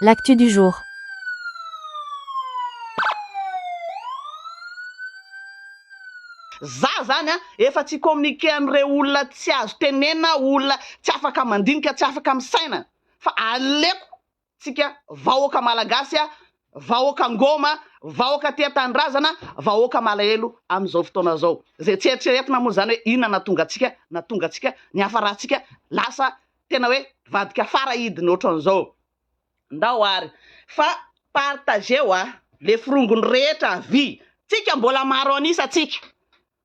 L'actu du jour. Za zany efa tsy communiquer am'ireo olona tsy azo tenena, olona tsy afaka mandinika, tsy afaka misaina, fa aleko tsika vahoaka malagasy, vahoaka ngoma, vahoaka tia tandrazana, vahoaka malahelo am'izao fotoana zao. Zay tsy eritreretina moa zany hoe inona natonga antsika niafarahantsika lasa tena hoe vadika fara hidiny ohatran'izao. Ndao ary fa partageo le firongony rehetra vy, tsika mbola maro anisa tsika,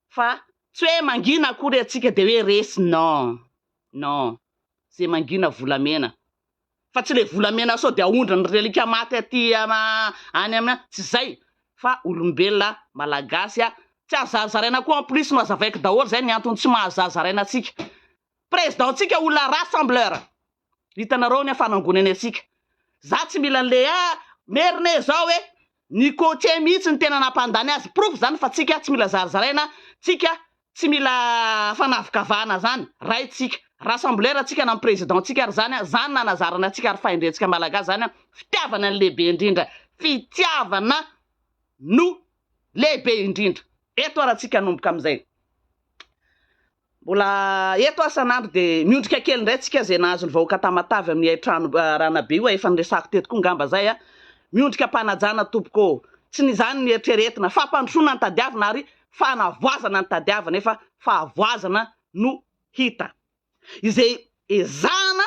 fa tsy hoe mangina akory atsika de hoe resy, non zay mangina volamena, fa tsy le volamena sao de aondrany relika maty aty any amina, tsy zay, fa olombelona malagasy tsy azazaraina koa en plus no azavaiko daholo, zay ny antony tsy mahazazaraina atsika. Présidentsika olona rassembleur, hitanareo ny fanangonany atsika. Za tsy mila an'le merine zao hoe Nicotien mihitsy ny tena nampandany azy, proof zany fa tsika tsy mila zarazaraina, tsika tsy mila fanavokavahana zany, raitsika rassembleur tsika na présidentsika ary zany nanazarana atsika ary fahendrentsika malagasy zany fitiavana ny lehibe indrindra, fitiavana no lehibe indrindra. Eto ara tsika nomboka am'izay. Mbola eto asan'andro de miondrika kely ndray tsika zay nahazo ny vahoaka tamatavy amin'ny trano Ranabe io efa niresako teto koa ngamba zay miondrika mpanajana tompoko, tsy ny zany ny eritreretina, fampandrosoana ny tadiavina ary fanavoazana ny tadiavina, efa fahavoazana no hita. Izay ezahana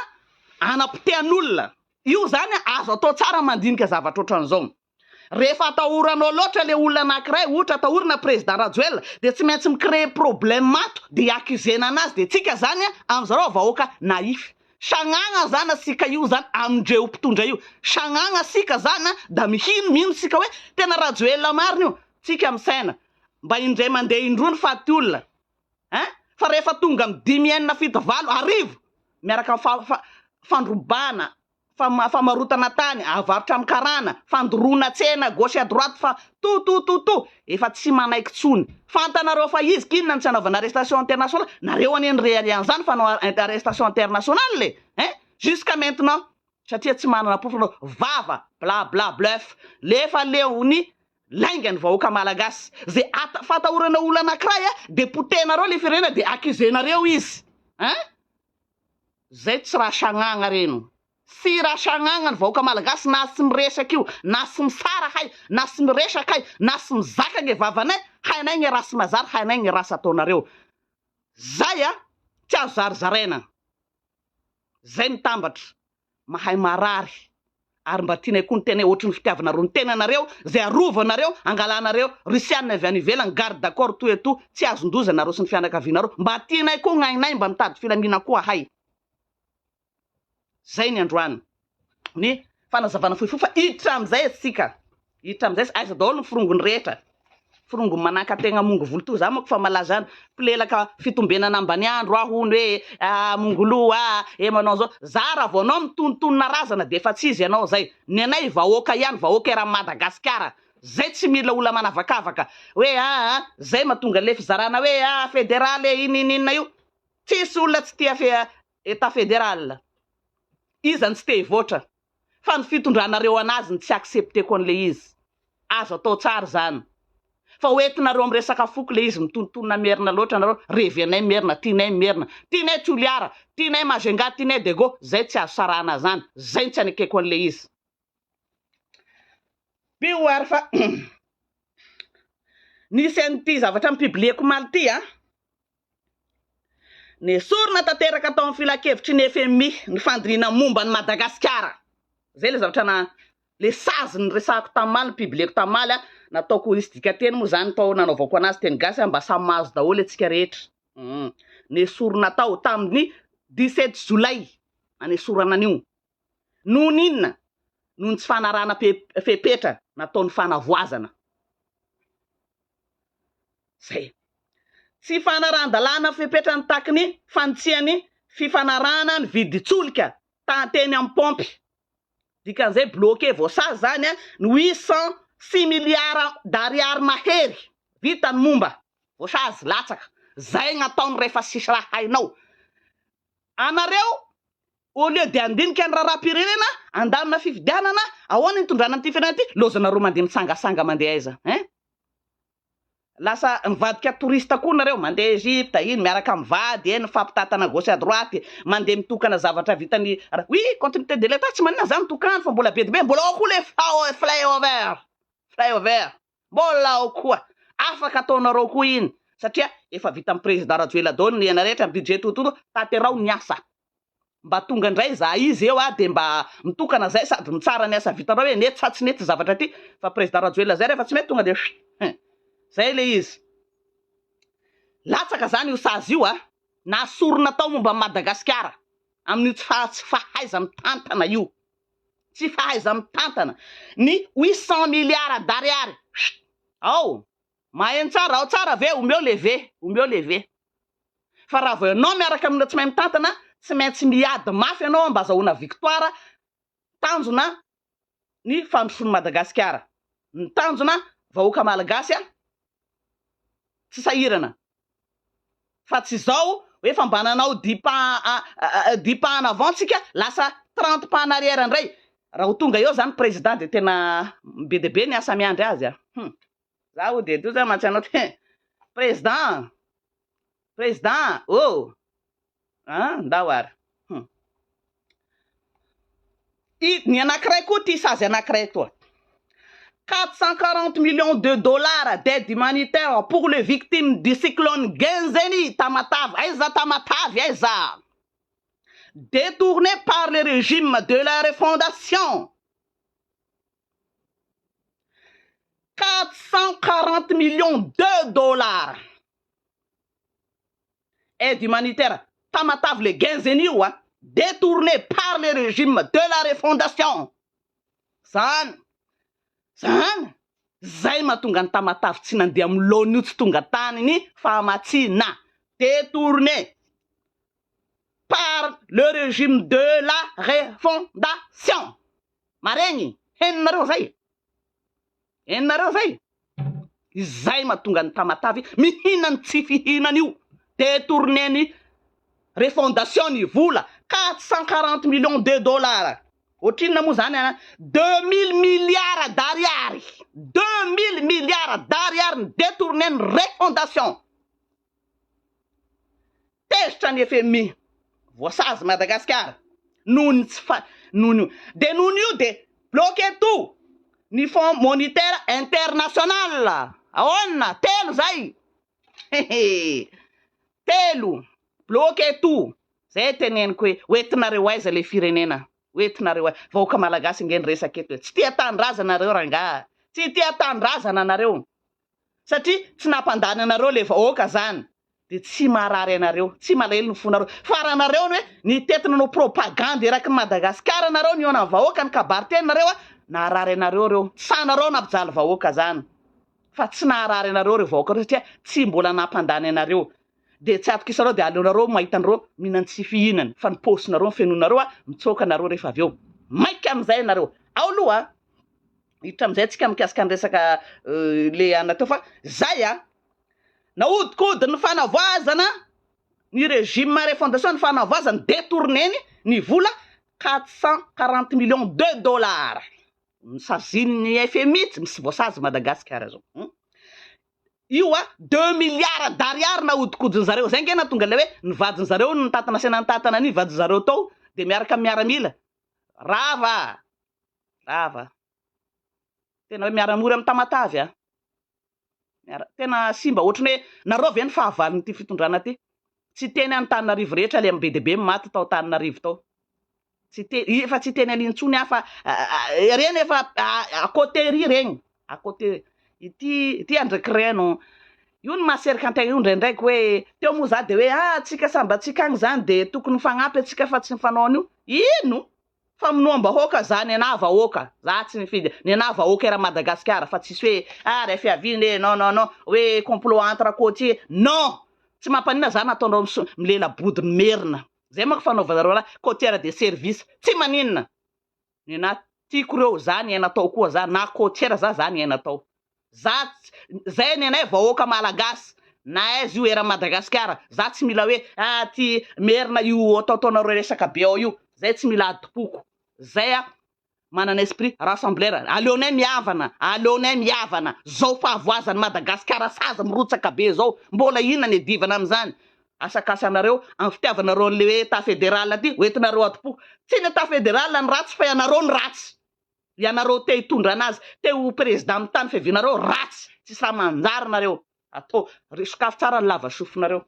anapitean'olona io zany azo atao tsara mandinika zavatra ohatran'izao. Rehefa atahoranao loatra le olona anankiray, ohatra atahorana président Rajoelina, de tsy maintsy micréer problème mato de accusena anazy, de tsika zany am'zareo vahoaka naify. Sagnagna zany asika io zany amindreo mpitondra io, sagnagna sika zany da mino sika hoe tena Rajoelina marina io, tsika misaina mba indray mandeha indroa ny faty olona, fa rehefa tonga amin'ny 5 enina 7 valo arivo miaraka fandrobana, famarotana tany, avarotra amin'ny karana, fandoroana tsena gauche à droite, fa to efa tsy manaiky tsony. Fantanareo fa izy kinona ny tsy anaovana arrestation internationale, nareo an'izany fanao arrestation internationale le, jusqu'à maintenant, satria tsy manana pofona vava, bla bla bluff, lefa leony laingany vahoaka malagasy, zay fatahorana olona anankiray de potenareo le firenena de accusenareo izy, zay tsy raha sagnagna reno. Sy raha sagnagna ny vahoaka malagasy, na sy miresaka io, na sy misara hay, na sy miresaka hay, na sy mizaka nge vavanay, hainay nge raha sy mazary, hainay nge raha sy ataonareo. Zay tsy azo zarazaraina. Zay mitambatra, mahay marary, ary mba tianay koa ny tena ohatry ny fitiavanareo ny tenanareo, zay arovanareo, angalanareo Rusiana avy any ivelany, garde d'accord tout et tout, tsy azon-dozanareo sy ny fianakavinareo, mba tianay koa gn'ainay mba mitady filamina koa hay. Zay ny androany ny fanazavana foifoy, fa hiditra am'izay atsika, hiditra am'izay aiza daholo ny firongony rehetra, firongony mananka tegna mongo volo to za mako fa malaza any, pilelaka fitombenana ambany andro hony hoe mongolo manao zao, za raha vao anao mitonontonona razana de efa tsy izy ianao zay, ny anay vahoaka ihany, vahoaka era Madagasikara, zay tsy mila olona manavakavaka hoe zay mahatonga le fizarana hoe fédéral ininina io, tsisy olona tsy tia état fédéral, izany tsy te hivoatra, fa ny fitondranareo anazy ny tsy accepteko an'le izy, azo atao tsara zany, fa hoentinareo amin'ny resaka foko le izy mitonontonona merina loatra nareo, revianay merina, tianay merina, tianay Toliara, tianay Mazenga, tianay Dego, zay tsy azo sarana zany, zay tsy anekeko an'le izy. Pio ary fa nisy an'ity zavatra mipiblieko maly ty nesorina tanteraka tao amin'ny filakevitry ny FMI ny fandinina momba ny Madagasikara. Zay le zavatra le sazy ny resako tamaly, piblieko tamaly nataoko isdika teny moa zany tao nanaovako anazy teny gasy mba samy mahazo daholo atsika rehetra. Nesorina tao tamin'ny 17 Jolay anesorana an'io. Noho ninona? Noho ny tsy fanarana fepetra nataon'ny fanavoazana. Zay. Tsy fanaran-dalàna fepetra ny takiny fantsiany fifanarana ny viditsolika tanteny amin'ny pompy. Dikan'izay bloqué voasazy zany ny 806 milliards d'ariary mahery vitany momba voasazy latsaka. Zay gn'ataony rehefa sisy raha hainao. Anareo au lieu de andinika ny raharaham-pirenena andamina fifidianana ahoana ny tondrana an'ity firenena ty lozana roa mandeha mitsangasanga mandeha aiza lasa mivadika touriste koa nareo mandeha Egypte iny miaraka mivady eny fampitatana gauche à droite mandeha mitokana zavatra vitany oui continuité de l'état tsy manina zany tokany fa mbola be de be mbola ao koa le flyover mbola ao koa afaka ataonareo koa iny satria efa vita amin'ny président Rajoelina Dony ny ena rehetra budget toto taterao ny asa mba tonga indray za izy eo de mba mitokana zay sady mitsara ny asa vitanao hoe nety sa tsy nety zavatra ty fa président Rajoelina zay rehefa tsy mety tonga de zay le izy latsaka zany io sazy io nasorona tao momba Madagasikara amin'io tsy fahaiza mitantana io tsy fahaiza mitantana ny 800 milliards d'ariary ao mahay tsara ao tsara ve omeo leve fa raha vao ianao miaraka amina tsy mahay mitantana tsy maintsy miady mafy ianao mba azahoana victoire tanjona ny fandrosoan'i Madagasikara ny tanjona vahoaka malagasy tsy sahirana fa tsy zao hoe fambananao 10 pas en avant tsika lasa 30 pas en arrière ndray raha ho tonga eo zany président de tena be de be ny asa miandry azy za ho de dio zany mantsanao te président oh ndao ary ny anankiray koa ty sazy anankiray toa 440 millions de dollars d'aide humanitaire pour les victimes du cyclone Genzeni Tamatave aiza détourné par le régime de la refondation 440 millions de dollars aide humanitaire Tamatave le Genzeni détourné par le régime de la refondation zay mahatonga ny Tamatave tsy nandeha amin'ny lona io tsy tonga taniny fahamatsina détourné par le régime de la refondation maregny heninareo zay izay mahatonga ny Tamatave mihina ny tsy fihinany io détourné ny refondation ny vola 440 millions de dollars ohatrinona moa zany 2000 milliards d'ariary 2000 milliards d'ariary détourné ny refondation tezitra ny FMI voasazy Madagasikara nohony io de bloqué tout ny Fonds monétaire international ahoana telo zay telo bloqué tout zay teneniko hoe oetinareo aiza le firenena oetinareo vahoaka malagasy ngeny resaka eto tsy tia tanindrazana nareo rangaha tsy tia tanindrazana nareo satria tsy nampandany anareo le vahoaka zany de tsy marary anareo tsy malahelo ny fonareo faranareo hoe ny tetinanao propagande eraky Madagasikara nareo ny ona vahoaka ny kabarteny nareo naharary anareo reo sanareo nampijaly vahoaka zany fa tsy naharary anareo reo vahoaka reo satria tsy mbola nampandany anareo de tsy atokisareo de aleonareo mahitanareo mihinany tsy fihinany fa ny posinareo fenonareo mitsoka nareo rehefa aveo maika am'izay nareo ao loha hiditra am'izay tsika mikasika ny resaka le anateo fa zay nahodikody ny fanavoazana ny régime refondation ny fanavoazana détourneny ny vola 440 millions de dollars misaziny ny FMI tsy misy voasazy Madagasikara zao io 2 milliards d'ariary nahodikodyny zareo zay ngena tonga le hoe nivadiny zareo ny tatana sena ny tatana ny vady zareo tao de miaraka miaramila rava tena hoe miaramory amin'ny Tamatave tena simba ohatrany hoe nareo ve ny fahavaliny ty fitondrana ty tsy teny Antananarivo rehetra le amin'ny be de be maty tao Antananarivo tao efa tsy teny alintsony fa reny efa à côté ry regny à côté ity andraiky reno io ny mahaserika antegna io ndraindraiky hoe teo moa za de hoe tsika samba tsika agny zany de tokony fagnampy atsika fa tsy mifanaony io ino famonoam-bahoaka zany ana vahoaka za tsy mifidy ny ana vahoaka era Madagasikara fa tsisy hoe refa iaviny non hoe complot entre côtier non tsy mampanina zany ataonao milela bodiny merina zay manko fanaovana reo côtière de service tsy maninona ny ana tiako reo zany aina tao koa za na côtière za zany aina tao zay ny anay vahoaka malagasy na aizy io era Madagasikara za tsy mila hoe ty merina io ataotaonareo resaka be ao io zay tsy mila adopoko zay manana esprit rassembleur aleonay miavana zao fahavoazany Madagasikara saza mirotsaka be zao mbola inona ny divana am'zany asakasa anareo amin'ny fitiavanareo le hoe état fédéral aty hoentinareo adopoko tsy ny état fédéral ny ratsy fa ianareo ny ratsy ianareo te hitondra anazy te ho président amin'ny tany fiavinareo ratsy tsy sa manjary nareo atao risokafo tsara ny lava sofinareo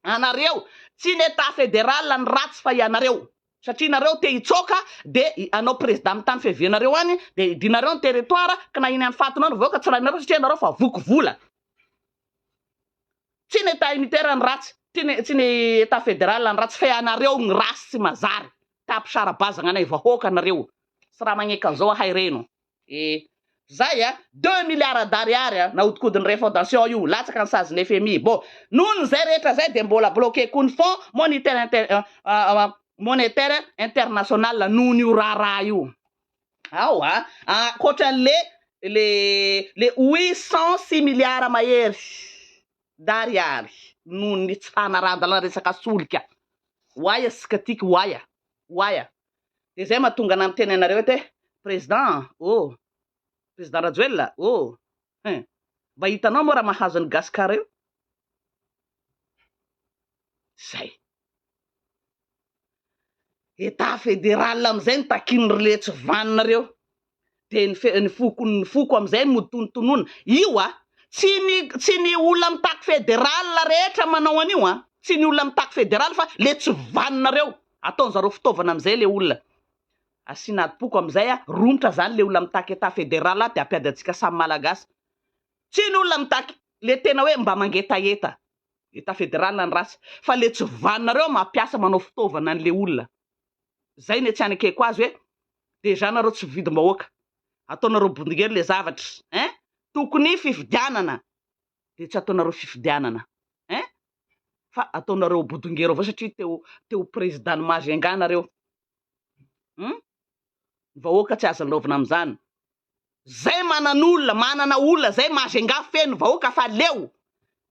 anareo tsy ny état fédéral ny ratsy fa ianareo satria nareo te hitsoka de anao président amin'ny tany fiavinareo any de idinareo ny territoire ka na iny amin'ny fatinao ny voaka tsy ranareo satria nareo fa voky vola tsy ny état unitaire ny ratsy tsy ny état fédéral ny ratsy fa ianareo ny rasy tsy mazary tampisarabazagna anay vahoaka nareo sy raha magneka an'izao ahay reno zay 2 milliards d'ariary na hodikodiny refondation io latsaka ny saziny FMI bon nono zay rehetra zay de mbola bloqué koa ny fond monétaire international nono io raha io ao koatran'le le 806 milliards mahery d'ariary nono ny tsy fanarandala resaka solika oaya sika tiky oaya de zay mahatonga na miteny anareo te président président Rajoelina mba hitanao moa raha mahazo ny Gasikara io zay état fédéral am'izay nitakiny le tsy vaninareo de ny foko am'izay motontonona io tsy ny olona mitako fédéral rehetra manao an'io tsy ny olona mitako fédéral fa le tsy vaninareo ataon'zareo fitaovana am'izay le olona asina poko am'izay romotra zany le olona mitaka état fédéral de ampiady antsika samy malagasy tsy ny olona mitaka le tena hoe mba mangetaeta état fédéral ny ratsy fa le tsy vaninareo mampiasa manao fitaovana an'le olona zay ny tsianakeko azy hoe deja nareo tsy vidim-bahoaka ataonareo bondighery le zavatra tokony fifidianana de tsy ataonareo fifidianana fa ataonareo bodingero avao satria teo président Mazenga nareo vahoaka tsy azo laovina am'zany zay manana olona zay Mazenga feno vahoaka fa leo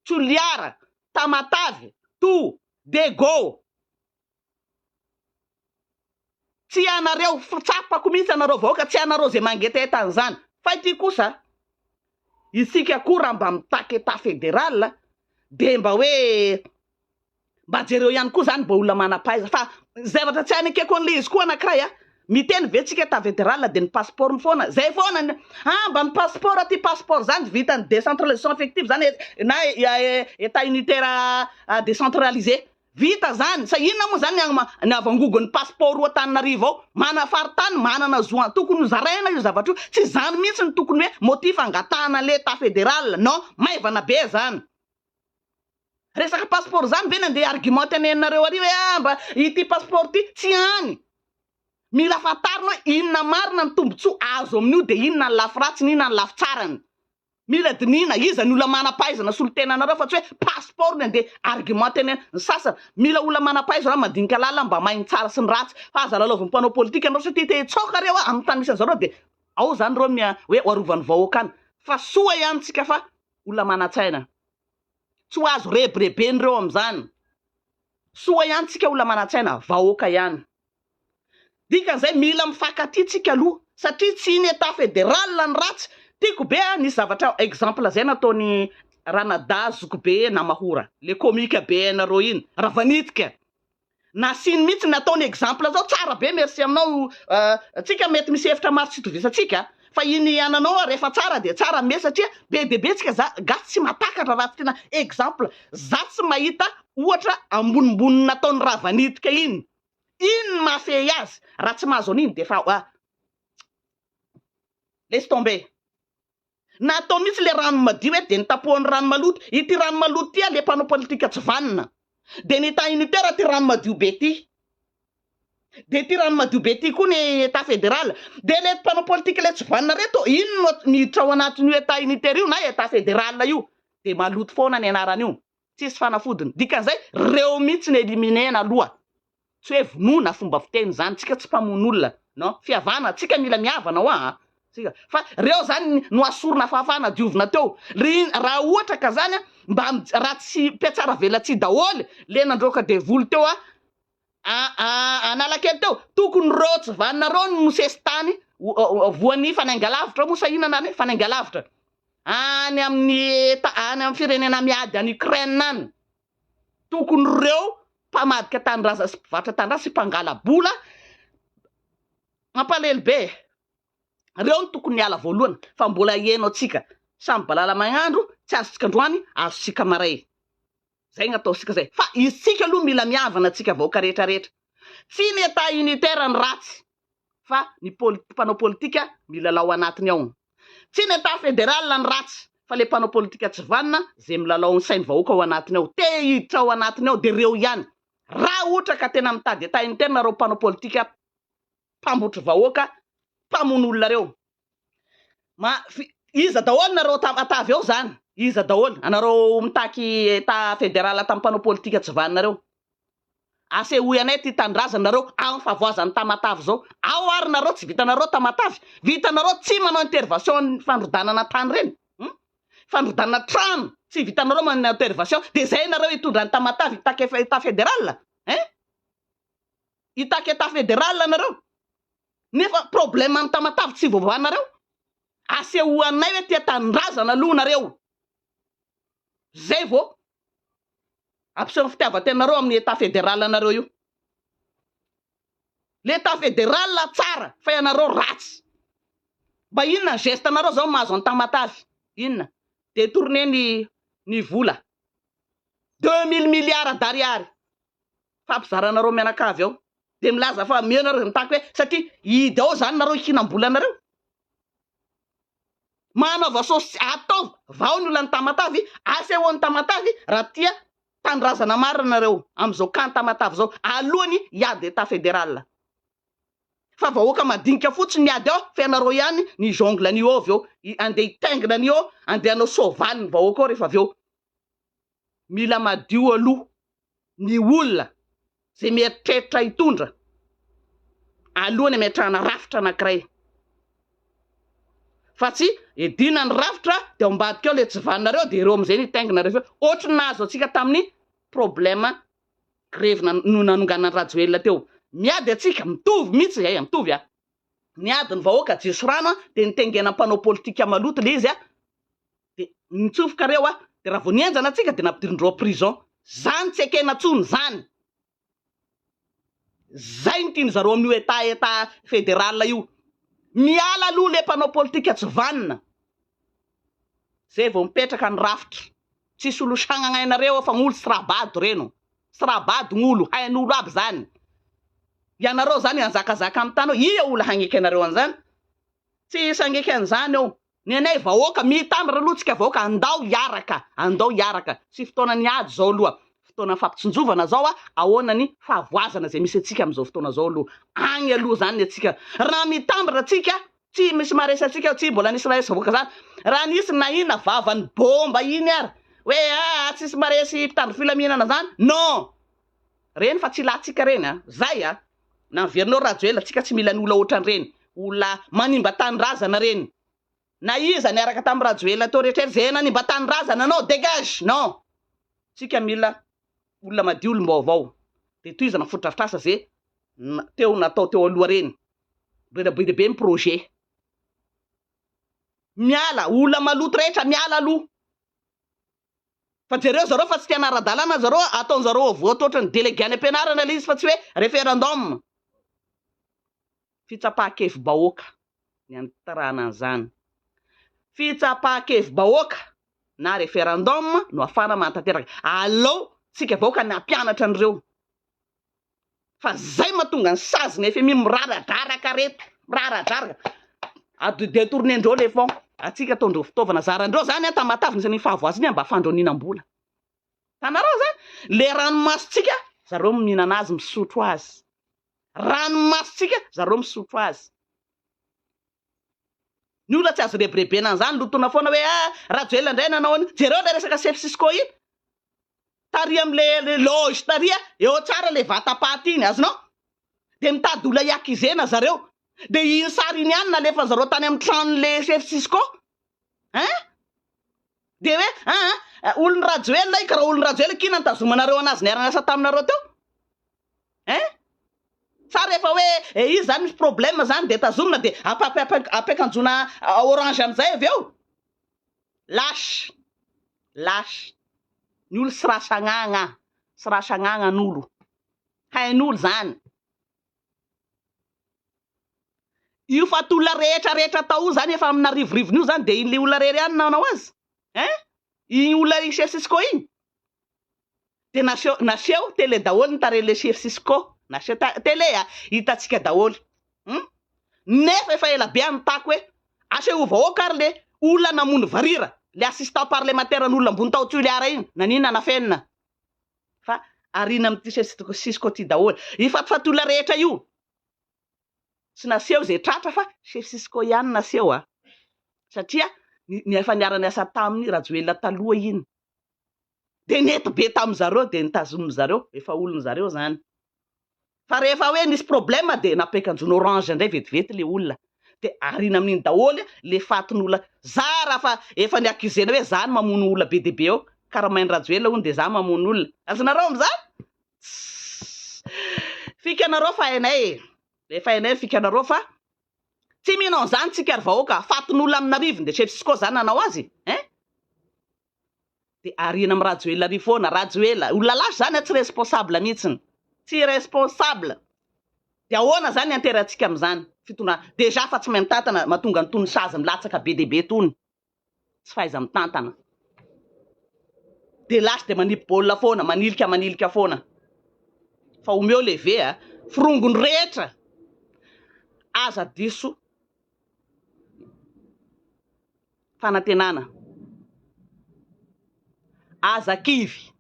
Toliara Tamatavy to Dego tsy anareo tsapako mihitsy anareo vahoaka tsy anareo zay mangeteta an'zany fa ity kosa isika koa mba mitaka état fédéral de mba hoe mba jereo ihany koa zany mba olona manapaiza fa zavatra tsy anakeko an'le izy koa anankiray miteny vetsika état fédéral de ny passeport ny foana zay foana mba ny passeport ty passeport zany vita ny décentralisation effective zany na état unitaire décentralisé vita zany sa inona moa zany ny avangogon'ny passeport roa Antananarivo ao manafaritany manana zoan tokony zaraina io zavatra io tsy zany mihitsy ny tokony hoe motif angatahana le état fédéral non maivana be zany resaka passeport zany ve nandeha argumente anenareo ary hoe mba ity passeport ty tsy any mila fatarina hoe inona marina ny tombontsoa azo amin'io de inona ny lafiratsiny inona ny lafitsarany mila dinina iza ny olona manapaizana solotena anareo fa tsy hoe passeport ny andeha argumente ny sasany mila olona manapaizana raha madinika lala mba mainy tsara sy ny ratsy fa aza lalaovan'ny mpanao politika anareo satria te hitsoka reo amin'ny tany misy an'zareo de ao zany reo hoe hoarovan'ny vahoaka any fa soa ihany tsika fa olona manatsaina tsy ho azo rebireben'ireo am'zany soa ihany tsika olona manatsaina vahoaka ihany dikan'izay mila mifankaty tsika aloha satria tsy ny état fédéral ny ratsy tiako be nisy zavatra exemple zay nataony Ranada Zokobe Namahora le komika be nareo iny ravanitika nasiny mihitsy nataony exemple zao tsara be merci aminao tsika mety misy hevitra maro tsy tovisatsika fa iny ananao rehefa tsara de tsara me satria be de be tsika gasy tsy matakatra raha tena exemple za tsy mahita ohatra ambonimbony nataony ravanitika iny mafey azy raha tsy mahazo an'iny de fa laisse tomber natao mihitsy le rano madio de nitapohan'ny rano maloto ity rano maloto ty le mpanao politika tsy vanina de ny état unitaire ty rano madio be ty de ty rano madio be ty koa ny état fédéral de le mpanao politika le tsy vanina reto ino miditra ao anatin'io état unitaire io na état fédéral io de maloto foana ny anaran'io tsisy fanafodiny dikan'izay reo mihitsy ny eliminena aloha tsy hoe vonoina fomba fiteny zany tsika tsy mpamon'olona non fiavana tsika mila miavana ho fa reo zany no asorona fahafahana diovina teo raha ohatra ka zany mba raha tsy piatsara velatsy daholy le nandroka devoly teo Analakely teo tokony rotsy vaninareo ny mosesy tany voan'ny fanaingalavitra moa sahinana any fanaingalavitra any amin'ny firenena miady any Ukraine any tokony reo mpamadika tandraza sy mpivarotra tandraza sy mpangala bola mampalahelo be reo ny tokony hiala voalohany fa mbola heno atsika samby balala magnandro tsy azontsika androany azontsika maray zay ny ataosika zay fa isika aloha mila miavana atsika vahoaka rehetrarehetra tsy ny état unitaire ny ratsy fa ny mpanao politika milalao anatiny ao tsy ny état fédéral ny ratsy fa le mpanao politika tsy vanina zay milalao ny sainy vahoaka ao anatiny ao te hiditra ao anatiny ao de reo ihany raha ohatra ka tena mitady état unitaire nareo mpanao politika mpambotry vahoaka mpamon'olona reo iza daholo nareo atavy ao zany iza daholo anareo mitaky état fédéral tamin'ny mpanao politika tsy vaninareo asehoy anay ty tandrazana nareo amin'ny favoazan'ny Tamatavy zao ao ary nareo tsy vitanareo Tamatavy vitanareo tsy manao intervention fandrodanana tany reny fandrodanana trano tsy vitanareo manao intervention de zay nareo hitondra ny Tamatavy itaky état fédéral itaky état fédéral nareo nefa problème amin'ny Tamatavy tsy voavanareo asehoanay hoe tia tandrazana aloha nareo zay vo ampiseho fitiavan-tenareo amin'ny état fédéral nareo io l'état fédéral tsara fa ianareo ratsy mba inona geste nareo zao mahazo any Tamatavy inona de tourner ny vola 2000 milliards d'ariary fampizaranareo mianakavy ao de milaza fa meo nareo mitaky hoe satria hidy ao zany nareo hihinam-bola nareo manova ataovy vao ny olany Tamatavy asehoan'ny Tamatavy raha tia tandrazana marina nareo am'izao kan Tamatavy zao alohany hiady état fédéral fa vahoaka madinika fotsiny miady ao fa ianareo ihany ny jongle an'io ao aveo andeha hitaingina an'io ao andeha hanao sovaly ny vahoaka ao rehefa aveo mila madio aloha ny olona zay mieritreritra hitondra alohany ametrahana rafitra anankiray fa tsy edina ny rafitra de ambadika ao le tsy vaninareo de reo am'izay nitaingina rehefa ohatry ny nahazo atsika tamin'ny problème grève no nanonganany Rajoelina teo miady atsika mitovy mihitsy mitovy niady ny vahoaka jiso rano de nitengena mpanao politika maloto le izy de nitsofoka reo de raha vo nienjana atsika de nampidirindreo prison zany tsy ekena tsony zany zay ny tiany zareo amin'io état fédéral io miala aloha le mpanao politika tsy vanina zay vo mipetraka ny rafitra tsisy olo sagnanainareo fa gn'olo sy rabado reno sy rabado gn'olo hain'olo aby zany ianareo zany anjakazaka amin'ny tany ia olo hagneky anareo an'izany tsy isy hagneky an'izany ao ny anay vahoaka mitambatra aloha tsika vahoaka andao hiaraka sy fotoana niady zao aloha fotoana fampitsinjovana zao ahoana ny fahavoazana zay misy atsika am'izao fotoana zao aloha agny aloha zany atsika raha mitambatra atsika tsy misy maresy atsika tsy mbola nisy maresy vahoaka zany raha nisy na ina vavany bomba iny ary hoe tsisy maresy mpitandro filaminana zany non reny fa tsy latsika reny zay na miverinao Rajoelina atsika tsy mila ny ola ohatran'ireny ola manimba tanindrazana reny na iza niaraka tamin'ny Rajoelina teo rehetra zay nanimba tanindrazana anao dégage non tsika mila olona madio olom-baovao de toizana fotodrafitrasa zay teo natao teo aloha reny rena be debe ny projet miala olona maloto rehetra miala aloha fa jereo zareo fa tsy tiana ara-dalàna zareo ataon'zareo voto ohatrany délégué any am-pianarana le izy fa tsy hoe référendum fitsapahakevy bahoaka ny antarana an'izany fitsapahakevy bahoaka na référendum no afana mantanteraka alao tsika vahoaka ny ampianatra an'ireo fa zay mahatonga ny saziny FMI miraradraraka reto miraradraraka adetournendreo le fond atsika ataondreo fitaovana zarandreo zany Tamatavy nisany fahavoaziny mba fandroninam-bola tanareo zany le ranomasotsika zareo mihinana azy misotro azy ranomasotsika zareo misotro azy ny olona tsy azo rebirebena an'izany lotona foana hoe Rajoelina indray nanao jereo le resaka chef-sisco iny taria am'le loge taria eo tsara le vatapaty iny azonao de mitady ola iakizena zareo de iny sary iny ihany nalefa zareo tany amin'ny tranon'le chef-sisco de hoe olony Rajoelina ika raha olony Rajoelina kina nitazomanareo anazy niara-niasa taminareo teo Sa rehefa hoe izy zany misy problème zany de tazomina de apekanjona orange amizay avy eo. Lasy ny olo sy raha sagnagna n'olo hain'olo zany io fa tolona rehetra tao zany efa amina rivorivon'io zany de iny le olona rery any nanao azy iny olona chef Cisco iny de naseho tele daholo nitarele chef Cisco naseho tele hitatsika daholo nefa efa ela be anitako hoe aseho vahoaka ary le olona namono varira le assistant parlementaire n'olona ambony tao Toliara iny nanina nafenina fa arina amty chef Cisco ty daholo ifatolona rehetra io tsy naseho zay tratra fa chef Cisco ihany naseho satria ny efa niarany asa taminy Rajoelina taloha iny de nety be tamizareo de nitazomy zareo efa olony zareo zany fa rehefa hoe nisy problème de napekanjona orange ndray vetivety le olona de arina amin'iny daholo le fatin'olona zara fa efa niakizena hoe zany mamono olona be debe eo Karamainy Rajoelina hono de za mamono olona azonareo amizany fika anareo fa hainay efa hainay fika anareo fa tsy minao zany tsika ary vahoaka fatin'olona aminarivony de chef Cisco zany nanao azy de arina am Rajoelina ry foana Rajoelina olona lasy zany tsy responsable mihitsiny tsy responsable de ahoana zany anteratsika am'zany fitona deja fa tsy mahay mitantana mahatonga antony sazy milatsaka be debe tony tsy faiza mitantana de lasy de manipy baolina foana manilika foana fa omeo leve firongony rehetra aza diso fanantenana aza kivy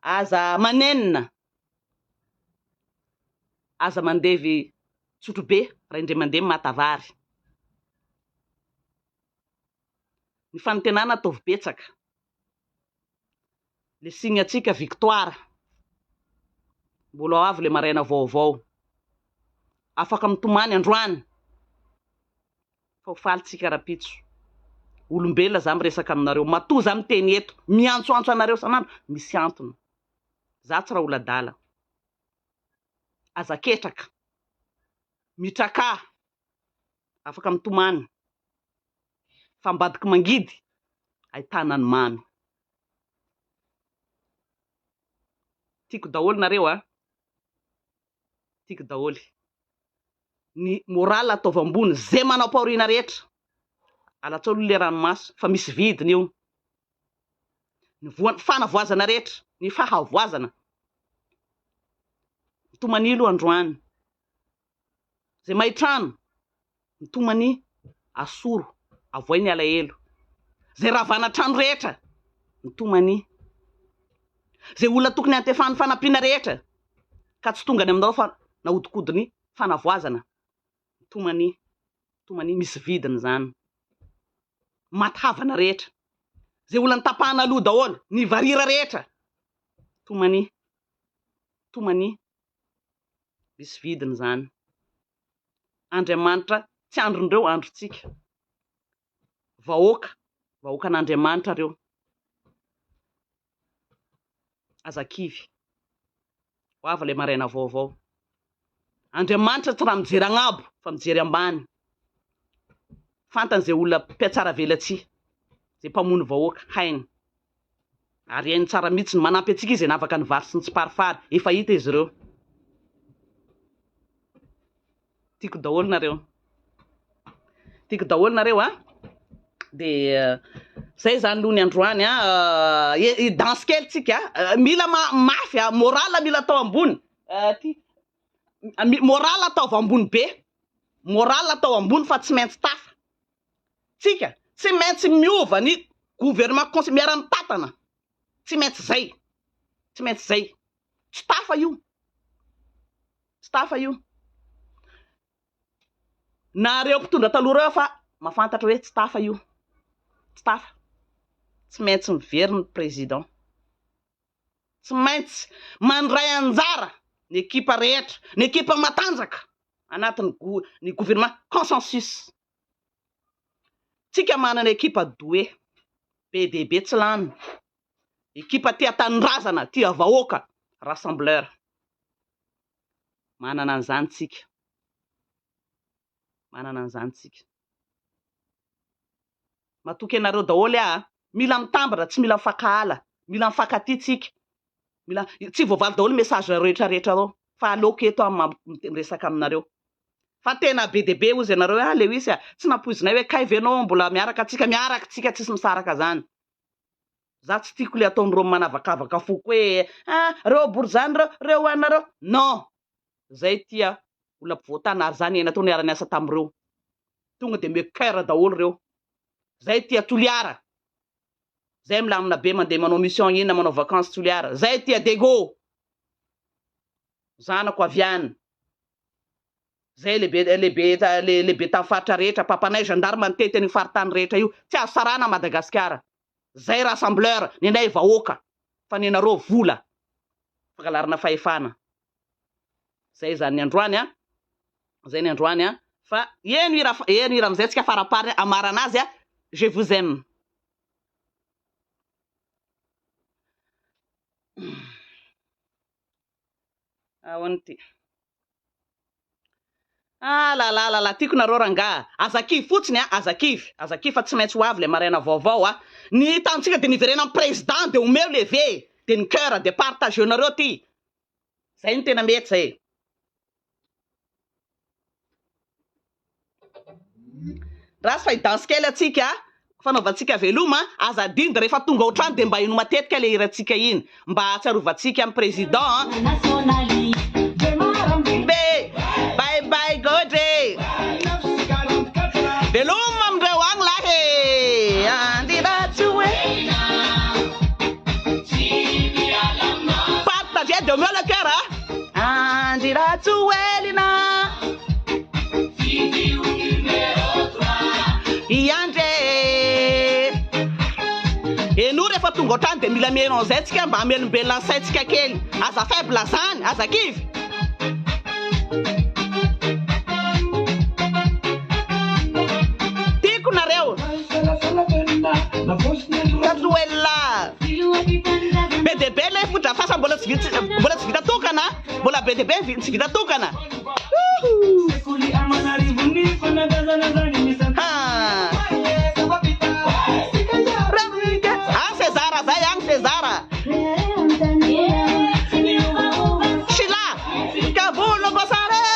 aza manenina aza mandevy sotrobe raha indray mandeha matavary ny fanantenana ataovy betsaka le signatsika victoire mbola ao avy le maraina vaovao afaka mitomany androany fa ho falitsika rapitso olombelona za miresaka aminareo matoza miteny eto miantsoantso anareo sanandro misy antony za tsy raha oladala azaketraka mitraka afaka mitomany fambadiky mangidy ahitanany mamy tiako daholo nareo tiako daholo ny moral ataovy ambony zay manao paorina rehetra alatsolo le ranomasy fa misy vidiny io ny fanavoazana rehetra ny fahavoazana mitomanilo androany zay maitrano mitomany asoro avoay ny alahelo zay ravana trano rehetra mitomany zay olona tokony antefany fanampiana rehetra ka tsy tonga ny aminao fa nahodikodiny fanavoazana mitomany misy vidiny zany matahavana rehetra zay olona tapahana aloha daholo ny varira rehetra tomany misy vidiny zany Andriamanitra tsy androndreo androtsika vahoaka an'Andriamanitra reo azakivy ho avy le maraina vaovao Andriamanitra tsy raha mijery agnabo fa mijery ambany fantany zay olona mpiatsara velatsia zay mpamono vahoaka hainy ary hainy tsara mihitsy ny manampy atsika izy navaka ny vary sy ny tsiparifary efa hita izy ireo tiako daholo nareo de zay zany aloha ny androany danse kely tsika mila mafy moral mila atao ambony moral ataovy ambony be moral atao ambony fa tsy maintsy tafa tsika tsy maintsy miova ny gouvernement miara mitatana tsy maintsy zay tsy tafa io nareo mpitondra taloha reo fa mafantatra hoe tsy tafa io tsy maintsy miveriny président tsy maintsy mandray anjara ny ekipa rehetra ny ekipa matanjaka anatin'ny ny gouvernement consensus tsika manana ekipa doué be dehibe tsy lany ekipa tia tanindrazana tia vahoaka rassembleur manana an'izany tsika. Manana an'izany tsika. Matoky anareo daholo mila mitambatra, tsy mila mifakahala, mila mifankaty tsika. Mila tsy voavaly daholo message rehetra reo. Fa aleoko eto miresaka aminareo. Fa tena be dia be ozy anareo Lewis tsy nampoizinay hoe kay venao mbola miaraka tsika tsisy misaraka zany. Za tsy tiako le ataon'ireo manavakavaka foko hoe reo bory zany reo anareo. Non. Zay tia olona mpivoatana zany ena tao niara niasa tamin'ireo. Tonga dia me-cœur daholo reo. Zay tia toliara. Zay milamina be mandeha manao mission ina manao vacances toliara. Zay tia Dego. Zanako aviany. Zay lehibe tamin'ny faritra rehetra, papanay gendarme nitety ny faritany rehetra io, tsy azo sarana Madagasikara. Zay rassembleur, nenay vahoaka, fa nenareo vola. Fangalarana fahefana. Zay zany androany Zay ny androany fa eno ira amizay tsika farapary amaranazy je vous aime. Aonty. La tiako nareo ranga. Azakivy fotsiny azakivy fa tsy maintsy ho avy le maraina vaovao Ny hitantsika de niverena amin'ny président de omeo levé de ny cœur de partage nareo ty. Zay ny tena mety zay. Rasy fa idansy kely atsika fanaovantsika veloma azadiny de rehefa tonga otrany de mba ino matetika le iratsika iny mba atsiarovantsika amin'ny président bye bye Godre veloma amindreo agny lahy andiratsy partage de omeo le cœur andiratsy elina iandre eno rehefa tonga otrany de mila mihainao zay tsika mba hamelombelona ny saintsika kely aza faible zany azakivy tiako nareo tatuela be de be lay fotra fasa mbola tsy vita tokana mbola be de be tsy vita tokana Cesara zay agny Cesara Shila Kabulu Kosare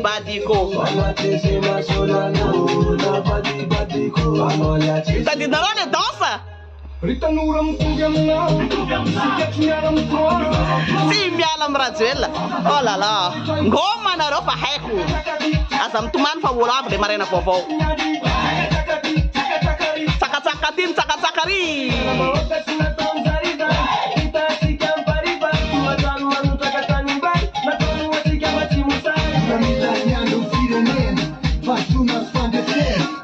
Badiko Tadi narone dansa Si miala mirajoela Oh là là Ngoma nareo fa haiko Aza mitomany fa olo avy le maraina vaovao Tsakatsakatiny tsakatsakary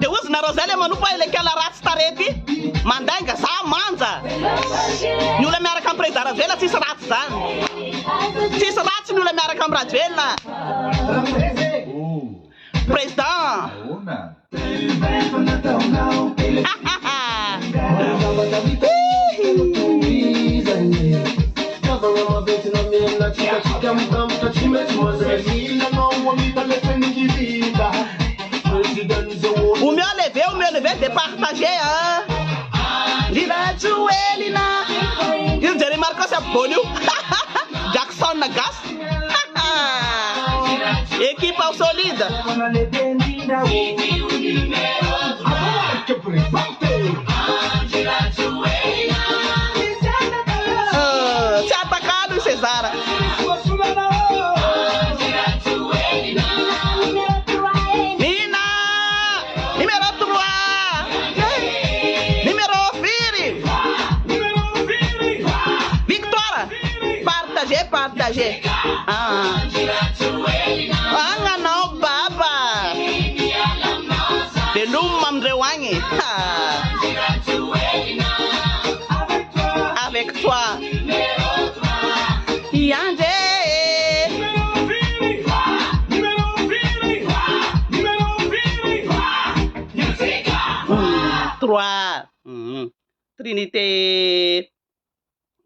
De uzi nareo zay le manompa elekala ratsy tarety mandainga za manja ny olona miaraka amin'ny président Rajoelina tsisy ratsy zany tsisy ratsy ny olona miaraka amin'ny Rajoelina président O meu levé de partager Lirachu Elina Il dirait Marcos Apollo Jackson Nagas Équipe solide Tsy atakalo Cesara. Nina, numéro 3. Numéro 4. Victoire. Partagez. Anganao baba. Belum amindreo agny. Avec toi. Yandé. 3.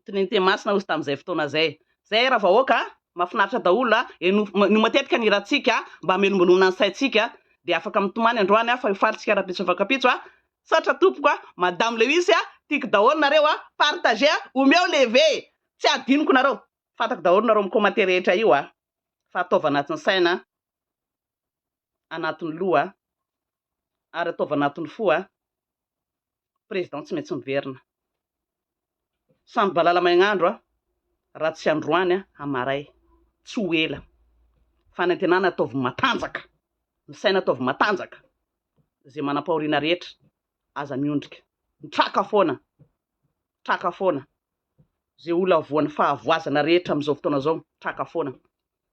Trinité masina ozy tamin'izay fotoana zay. Zay raha vahoaka mahafinaritra daholo no matetika ny rahantsika mba hamelombolomana ny saintsika dia afaka mitomany androany fa hifaritsika rapitso mifankapitso satra tompoko madame Lewis tiako daholo nareo partager omeo levé tsy adinoko nareo fatako daholo nareo mikomanté rehetra io fa ataova anatin'ny saina anatin'ny loha ary ataova anatin'ny fo président tsy maintsy miverina samby balala magnandro raha tsy androany amaray tsy ho ela fanantenana ataovy matanjaka ny saina ataovy matanjaka zay manam-pahoriana rehetra aza miondrika traka foana zay olona voan'ny fahavoazana rehetra amin'izao fotoana zao traka foana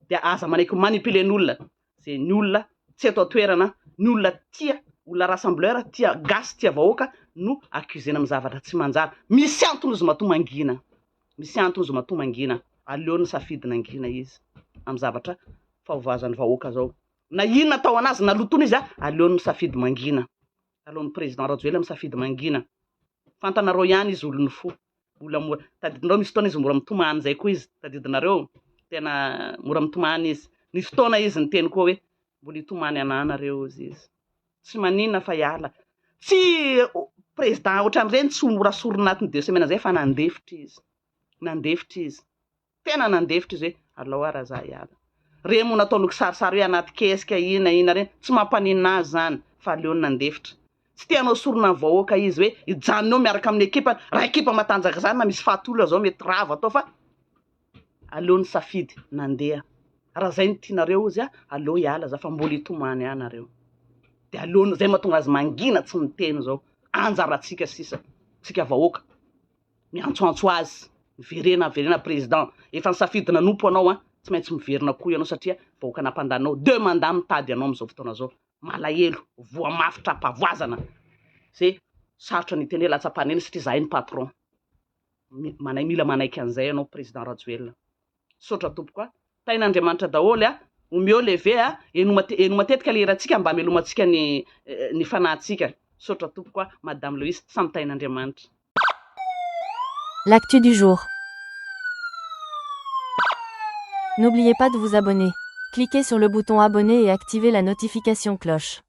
dia aza manaiky manipuler ny olona zay ny olona tsy eto toerana ny olona tia olona rassembleur tia gasy tia vahoaka no accusena amin'ny zavatra tsy manjary misy antony izy matomangina aleony safidina angina izy amin'ny zavatra fahavoazan'ny vahoaka zao na inona atao anazy na lotony izy aleony safidy mangina aleony président Rajoelina misafidy mangina fantanareo ihany izy olony fo olona tadidinareo misy fotoana izy mora mitomany zay koa izy tadidinareo tena mora mitomany izy nisy fotoana izy ny teny koa hoe mbola hitomany ananareo izy tsy maninona fa hiala tsy président ohatran'ireny tsy mora sorona anatin'ny 2 semaines zay fa nandefitra izy tena nandefitra izy hoe alao raha za hiala reny moa nataonao kisarisary hoe anaty kesika ina reny tsy mampaninina azy zany fa aleony nandefitra tsy tianao sorona ny vahoaka izy hoe ijanonao miaraka amin'ny ekipa raha ekipa matanjaka zany na misy fahatolona zao mety rava atao fa aleony safidy nandeha raha zay ny tianareo izy aleo hiala za fa mbola hitomany anareo dia aleony zay mahatonga azy mangina tsy miteny zao anjaratsika sisa tsika vahoaka miantsoantso azy miverena président efa nisafidina nompo anao tsy maintsy miverina koa ianao satria vahoaka nampandanao 2 mandat mitady anao amin'izao fotoana zao malahelo voa mafitra mpavoazana zay sarotra ny teny hoe latsapaneny satria zahay ny patron mila manaiky an'izay ianao président Rajoelina sotra tompoko tain'Andriamanitra daholo omeo levé eno matetika lerantsika mba hamelomantsika ny fanahintsika sotra tompoko madame Louise samy tain'Andriamanitra. L'actu du jour. N'oubliez pas de vous abonner. Cliquez sur le bouton abonner et activez la notification cloche.